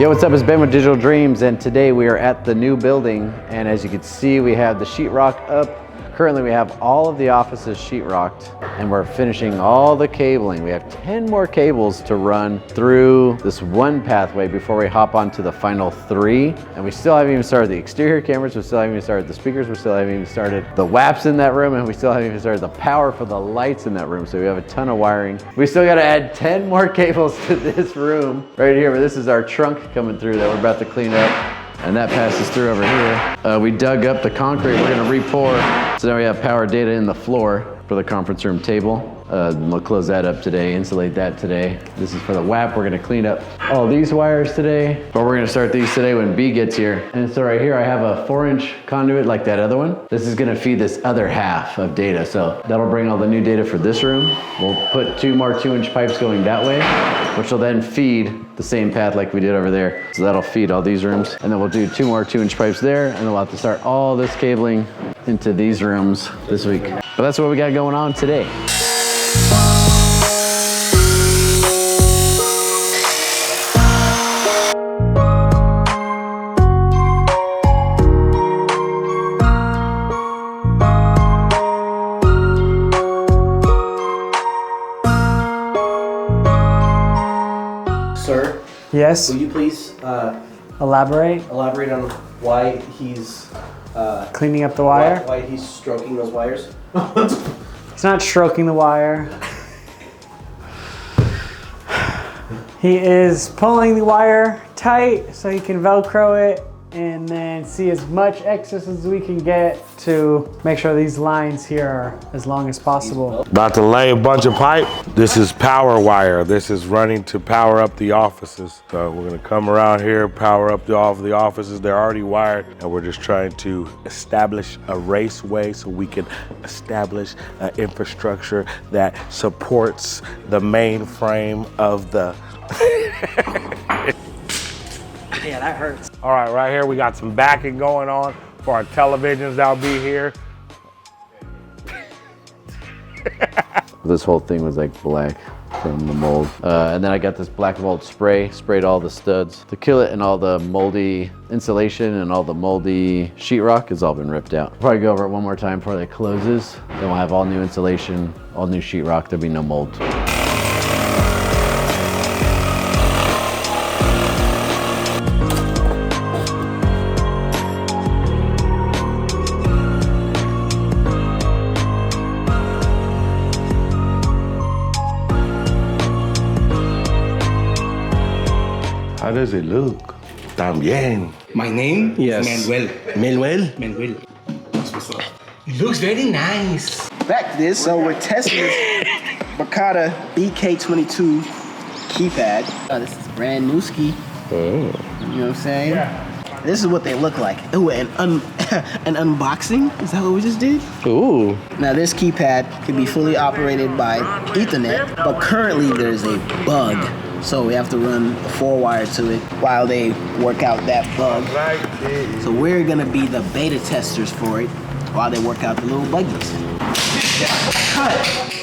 Yo, what's up? It's Ben with Digital Dreams, and today we are at the new building, and as you can see, we have the sheetrock up. Currently, we have all of the offices sheetrocked, and we're finishing all the cabling. We have 10 more cables to run through this one pathway before we hop onto the final 3. And we still haven't even started the exterior cameras, we still haven't even started the speakers, we still haven't even started the WAPs in that room, and we still haven't even started the power for the lights in that room. So we have a ton of wiring. We still gotta add 10 more cables to this room right here, but this is our trunk coming through that we're about to clean up. And that passes through over here. We dug up the concrete, we're gonna re-pour. So now we have power data in the floor for the conference room table. We'll close that up today, insulate that today. This is for the WAP. We're gonna clean up all these wires today, but we're gonna start these today when B gets here. And so right here, I have a 4-inch conduit like that other one. This is gonna feed this other half of data. So that'll bring all the new data for this room. We'll put 2 more 2-inch pipes going that way, which will then feed the same path like we did over there. So that'll feed all these rooms. And then we'll do 2 more 2-inch pipes there, and then we'll have to start all this cabling into these rooms this week. But that's what we got going on today. Sir? Yes? Will you please Elaborate? elaborate on why he's Cleaning up the wire? Why he's stroking those wires? He's not stroking the wire. He is pulling the wire tight so he can Velcro it and then see as much excess as we can get to make sure these lines here are as long as possible. About to lay a bunch of pipe. This is power wire. This is running to power up the offices. So we're gonna come around here, power up all of the offices. They're already wired, and we're just trying to establish a raceway so we can establish an infrastructure that supports the main frame of the Yeah, that hurts. All right, right here we got some backing going on for our televisions that'll be here. This whole thing was like black from the mold. And then I got this black mold spray, sprayed all the studs to kill it, and all the moldy insulation and all the moldy sheetrock has all been ripped out. Probably go over it one more time before it closes. Then we'll have all new insulation, all new sheetrock, there'll be no mold. How does it look? También. My name? Yes. Manuel. Manuel? Manuel. That's what's up. It looks very nice. Back to this, so we're testing this Bacata BK22 keypad. This is brand new ski. Oh. You know what I'm saying? Yeah. This is what they look like. Ooh, an unboxing? Is that what we just did? Ooh. Now this keypad can be fully operated by Ethernet, but currently there's a bug. So we have to run a 4-wire to it while they work out that bug. So we're gonna be the beta testers for it while they work out the little buggies. Cut.